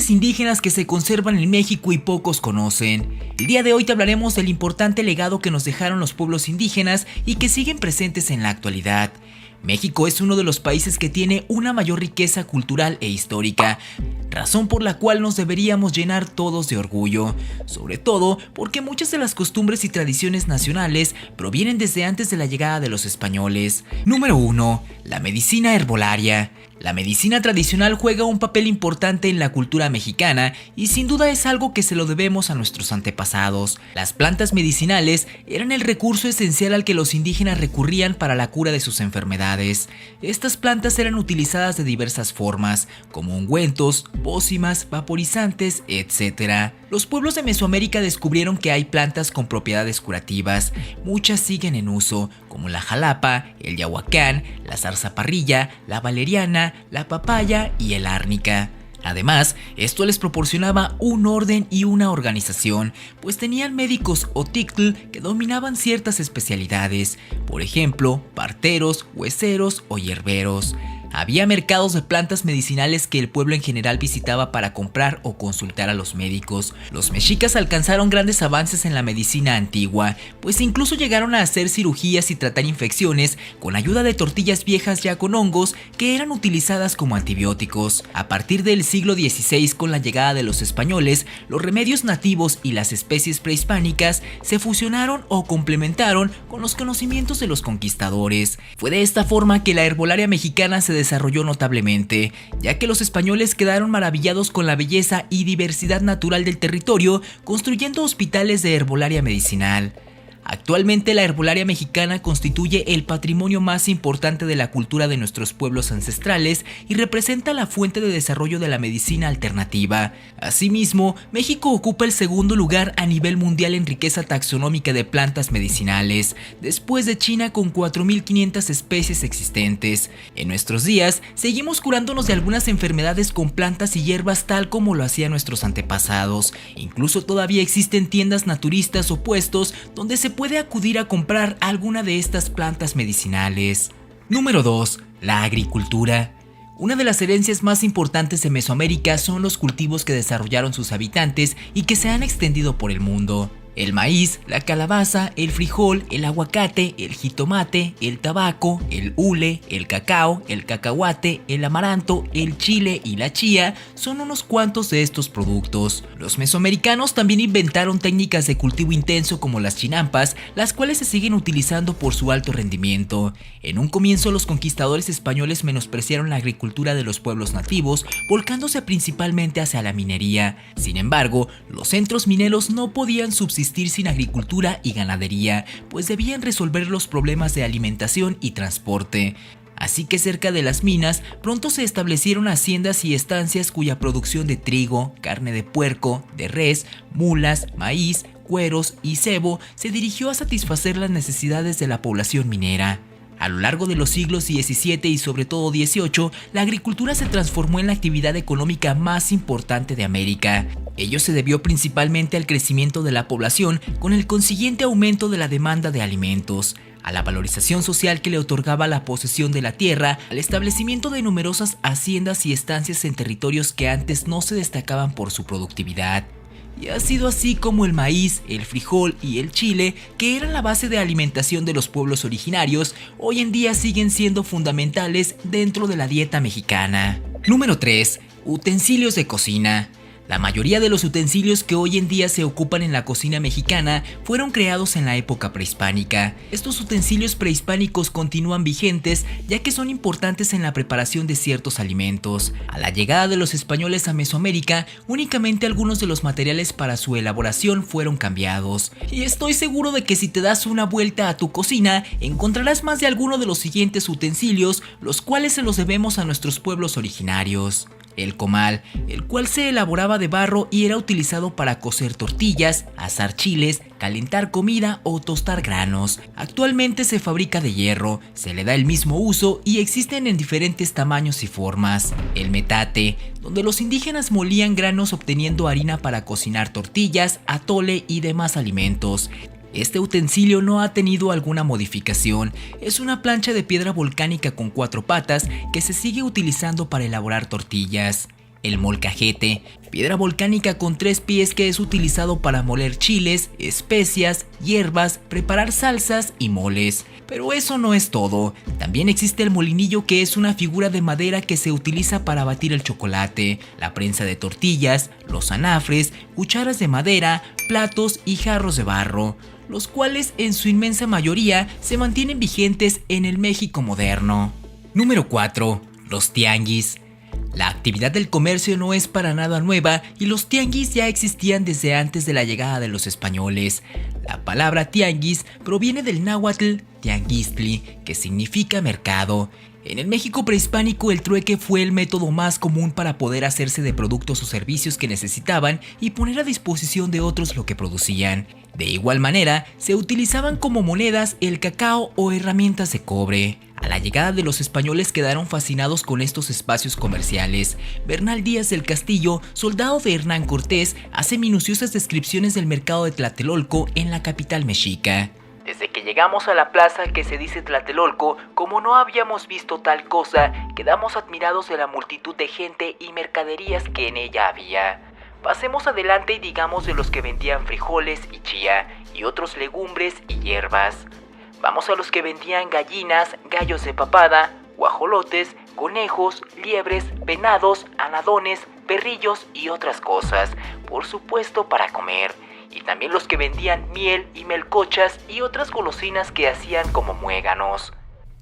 costumbres indígenas que se conservan en México y pocos conocen. El día de hoy te hablaremos del importante legado que nos dejaron los pueblos indígenas y que siguen presentes en la actualidad. México es uno de los países que tiene una mayor riqueza cultural e histórica, razón por la cual nos deberíamos llenar todos de orgullo, sobre todo porque muchas de las costumbres y tradiciones nacionales provienen desde antes de la llegada de los españoles. Número 1. La medicina herbolaria. La medicina tradicional juega un papel importante en la cultura mexicana y sin duda es algo que se lo debemos a nuestros antepasados. Las plantas medicinales eran el recurso esencial al que los indígenas recurrían para la cura de sus enfermedades. Estas plantas eran utilizadas de diversas formas, como ungüentos, pócimas, vaporizantes, etc. Los pueblos de Mesoamérica descubrieron que hay plantas con propiedades curativas. Muchas siguen en uso, como la jalapa, el yahuacán, la zarzaparrilla, la valeriana, la papaya y el árnica. Además, esto les proporcionaba un orden y una organización, pues tenían médicos o tictl que dominaban ciertas especialidades, por ejemplo, parteros, hueseros o hierberos. Había mercados de plantas medicinales que el pueblo en general visitaba para comprar o consultar a los médicos. Los mexicas alcanzaron grandes avances en la medicina antigua, pues incluso llegaron a hacer cirugías y tratar infecciones con ayuda de tortillas viejas ya con hongos que eran utilizadas como antibióticos. A partir del siglo XVI, con la llegada de los españoles, los remedios nativos y las especies prehispánicas se fusionaron o complementaron con los conocimientos de los conquistadores. Fue de esta forma que la herbolaria mexicana se desarrolló notablemente, ya que los españoles quedaron maravillados con la belleza y diversidad natural del territorio, construyendo hospitales de herbolaria medicinal. Actualmente la herbolaria mexicana constituye el patrimonio más importante de la cultura de nuestros pueblos ancestrales y representa la fuente de desarrollo de la medicina alternativa. Asimismo, México ocupa el segundo lugar a nivel mundial en riqueza taxonómica de plantas medicinales, después de China con 4.500 especies existentes. En nuestros días, seguimos curándonos de algunas enfermedades con plantas y hierbas tal como lo hacían nuestros antepasados. Incluso todavía existen tiendas naturistas o puestos donde se puede acudir a comprar alguna de estas plantas medicinales. Número 2. La agricultura. Una de las herencias más importantes de Mesoamérica son los cultivos que desarrollaron sus habitantes y que se han extendido por el mundo. El maíz, la calabaza, el frijol, el aguacate, el jitomate, el tabaco, el hule, el cacao, el cacahuate, el amaranto, el chile y la chía son unos cuantos de estos productos. Los mesoamericanos también inventaron técnicas de cultivo intenso como las chinampas, las cuales se siguen utilizando por su alto rendimiento. En un comienzo los conquistadores españoles menospreciaron la agricultura de los pueblos nativos, volcándose principalmente hacia la minería. Sin embargo, los centros mineros no podían subsistir sin agricultura y ganadería, pues debían resolver los problemas de alimentación y transporte. Así que cerca de las minas pronto se establecieron haciendas y estancias cuya producción de trigo, carne de puerco, de res, mulas, maíz, cueros y cebo se dirigió a satisfacer las necesidades de la población minera. A lo largo de los siglos XVII y sobre todo XVIII, la agricultura se transformó en la actividad económica más importante de América. Ello se debió principalmente al crecimiento de la población, con el consiguiente aumento de la demanda de alimentos, a la valorización social que le otorgaba la posesión de la tierra, al establecimiento de numerosas haciendas y estancias en territorios que antes no se destacaban por su productividad. Y ha sido así como el maíz, el frijol y el chile, que eran la base de alimentación de los pueblos originarios, hoy en día siguen siendo fundamentales dentro de la dieta mexicana. Número 3. Utensilios de cocina. La mayoría de los utensilios que hoy en día se ocupan en la cocina mexicana fueron creados en la época prehispánica. Estos utensilios prehispánicos continúan vigentes ya que son importantes en la preparación de ciertos alimentos. A la llegada de los españoles a Mesoamérica, únicamente algunos de los materiales para su elaboración fueron cambiados. Y estoy seguro de que si te das una vuelta a tu cocina, encontrarás más de alguno de los siguientes utensilios, los cuales se los debemos a nuestros pueblos originarios. El comal, el cual se elaboraba de barro y era utilizado para cocer tortillas, asar chiles, calentar comida o tostar granos. Actualmente se fabrica de hierro, se le da el mismo uso y existen en diferentes tamaños y formas. El metate, donde los indígenas molían granos obteniendo harina para cocinar tortillas, atole y demás alimentos. Este utensilio no ha tenido alguna modificación, es una plancha de piedra volcánica con 4 patas que se sigue utilizando para elaborar tortillas. el molcajete, piedra volcánica con 3 pies que es utilizado para moler chiles, especias, hierbas, preparar salsas y moles. Pero eso no es todo, también existe el molinillo, que es una figura de madera que se utiliza para batir el chocolate, la prensa de tortillas, los anafres, cucharas de madera, platos y jarros de barro, los cuales en su inmensa mayoría se mantienen vigentes en el México moderno. Número 4. Los tianguis. La actividad del comercio no es para nada nueva y los tianguis ya existían desde antes de la llegada de los españoles. La palabra tianguis proviene del náhuatl tianguistli, que significa mercado. En el México prehispánico, el trueque fue el método más común para poder hacerse de productos o servicios que necesitaban y poner a disposición de otros lo que producían. De igual manera, se utilizaban como monedas el cacao o herramientas de cobre. A la llegada de los españoles quedaron fascinados con estos espacios comerciales. Bernal Díaz del Castillo, soldado de Hernán Cortés, hace minuciosas descripciones del mercado de Tlatelolco en la capital mexica. Desde que llegamos a la plaza que se dice Tlatelolco, como no habíamos visto tal cosa, quedamos admirados de la multitud de gente y mercaderías que en ella había. Pasemos adelante y digamos de los que vendían frijoles y chía, y otros legumbres y hierbas. Vamos a los que vendían gallinas, gallos de papada, guajolotes, conejos, liebres, venados, anadones, perrillos y otras cosas, por supuesto para comer. Y también los que vendían miel y melcochas y otras golosinas que hacían como muéganos.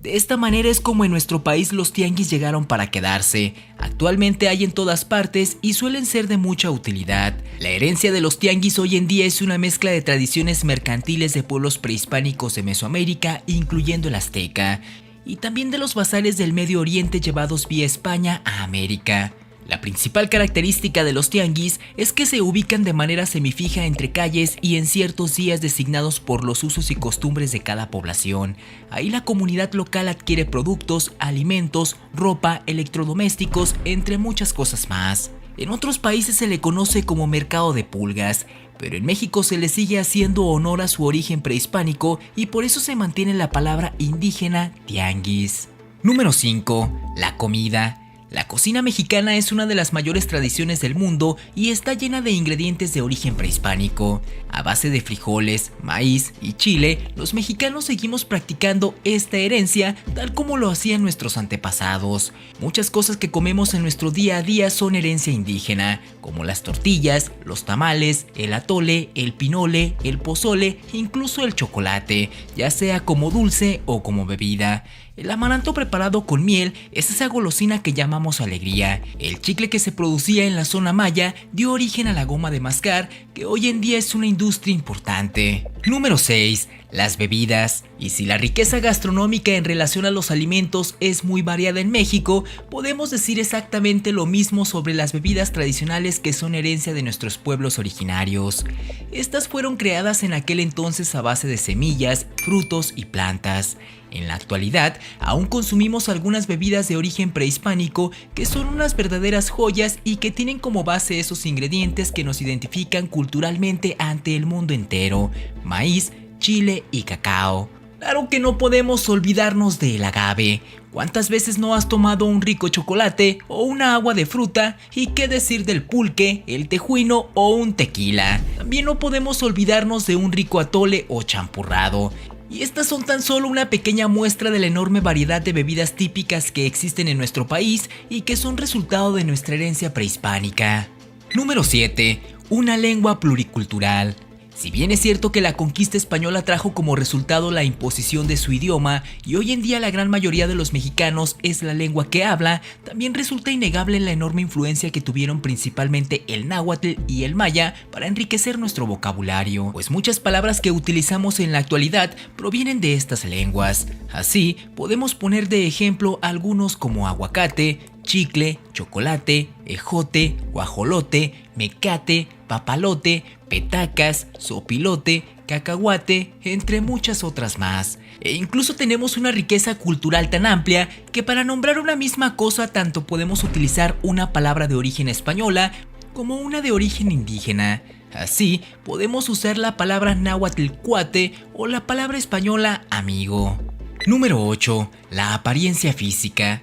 De esta manera es como en nuestro país los tianguis llegaron para quedarse. Actualmente hay en todas partes y suelen ser de mucha utilidad. La herencia de los tianguis hoy en día es una mezcla de tradiciones mercantiles de pueblos prehispánicos de Mesoamérica, incluyendo el azteca, y también de los bazares del Medio Oriente llevados vía España a América. La principal característica de los tianguis es que se ubican de manera semifija entre calles y en ciertos días designados por los usos y costumbres de cada población. Ahí la comunidad local adquiere productos, alimentos, ropa, electrodomésticos, entre muchas cosas más. En otros países se le conoce como mercado de pulgas, pero en México se le sigue haciendo honor a su origen prehispánico y por eso se mantiene la palabra indígena tianguis. Número 5. La comida. La cocina mexicana es una de las mayores tradiciones del mundo y está llena de ingredientes de origen prehispánico. A base de frijoles, maíz y chile, los mexicanos seguimos practicando esta herencia tal como lo hacían nuestros antepasados. Muchas cosas que comemos en nuestro día a día son herencia indígena, como las tortillas, los tamales, el atole, el pinole, el pozole e incluso el chocolate, ya sea como dulce o como bebida. El amaranto preparado con miel es esa golosina que llamamos alegría. El chicle que se producía en la zona maya dio origen a la goma de mascar, que hoy en día es una industria importante. Número 6. Las bebidas. Y si la riqueza gastronómica en relación a los alimentos es muy variada en México, podemos decir exactamente lo mismo sobre las bebidas tradicionales que son herencia de nuestros pueblos originarios. Estas fueron creadas en aquel entonces a base de semillas, frutos y plantas. En la actualidad, aún consumimos algunas bebidas de origen prehispánico que son unas verdaderas joyas y que tienen como base esos ingredientes que nos identifican culturalmente ante el mundo entero: maíz, chile y cacao. Claro que no podemos olvidarnos del agave. ¿Cuántas veces no has tomado un rico chocolate o una agua de fruta? ¿Y qué decir del pulque, el tejuino o un tequila? También no podemos olvidarnos de un rico atole o champurrado. Y estas son tan solo una pequeña muestra de la enorme variedad de bebidas típicas que existen en nuestro país y que son resultado de nuestra herencia prehispánica. Número 7. Una lengua pluricultural. Si bien es cierto que la conquista española trajo como resultado la imposición de su idioma y hoy en día la gran mayoría de los mexicanos es la lengua que habla, también resulta innegable la enorme influencia que tuvieron principalmente el náhuatl y el maya para enriquecer nuestro vocabulario, pues muchas palabras que utilizamos en la actualidad provienen de estas lenguas. Así, podemos poner de ejemplo algunos como aguacate, chicle, chocolate, ejote, guajolote, mecate, papalote, petacas, sopilote, cacahuate, entre muchas otras más. E incluso tenemos una riqueza cultural tan amplia que para nombrar una misma cosa tanto podemos utilizar una palabra de origen española como una de origen indígena. Así, podemos usar la palabra náhuatl cuate o la palabra española amigo. Número 8. La apariencia física.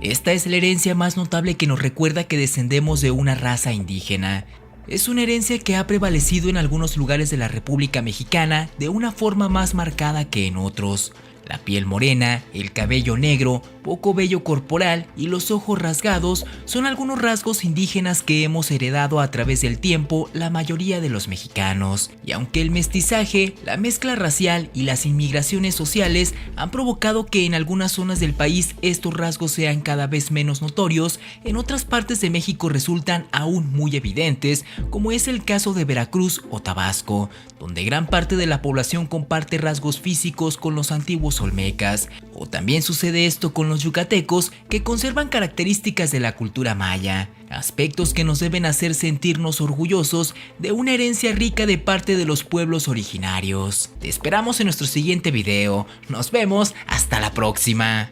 Esta es la herencia más notable que nos recuerda que descendemos de una raza indígena. Es una herencia que ha prevalecido en algunos lugares de la República Mexicana de una forma más marcada que en otros. La piel morena, el cabello negro, poco vello corporal y los ojos rasgados son algunos rasgos indígenas que hemos heredado a través del tiempo la mayoría de los mexicanos. Y aunque el mestizaje, la mezcla racial y las inmigraciones sociales han provocado que en algunas zonas del país estos rasgos sean cada vez menos notorios, en otras partes de México resultan aún muy evidentes, como es el caso de Veracruz o Tabasco, donde gran parte de la población comparte rasgos físicos con los antiguos olmecas. O también sucede esto con los yucatecos, que conservan características de la cultura maya, aspectos que nos deben hacer sentirnos orgullosos de una herencia rica de parte de los pueblos originarios. Te esperamos en nuestro siguiente video. Nos vemos, hasta la próxima.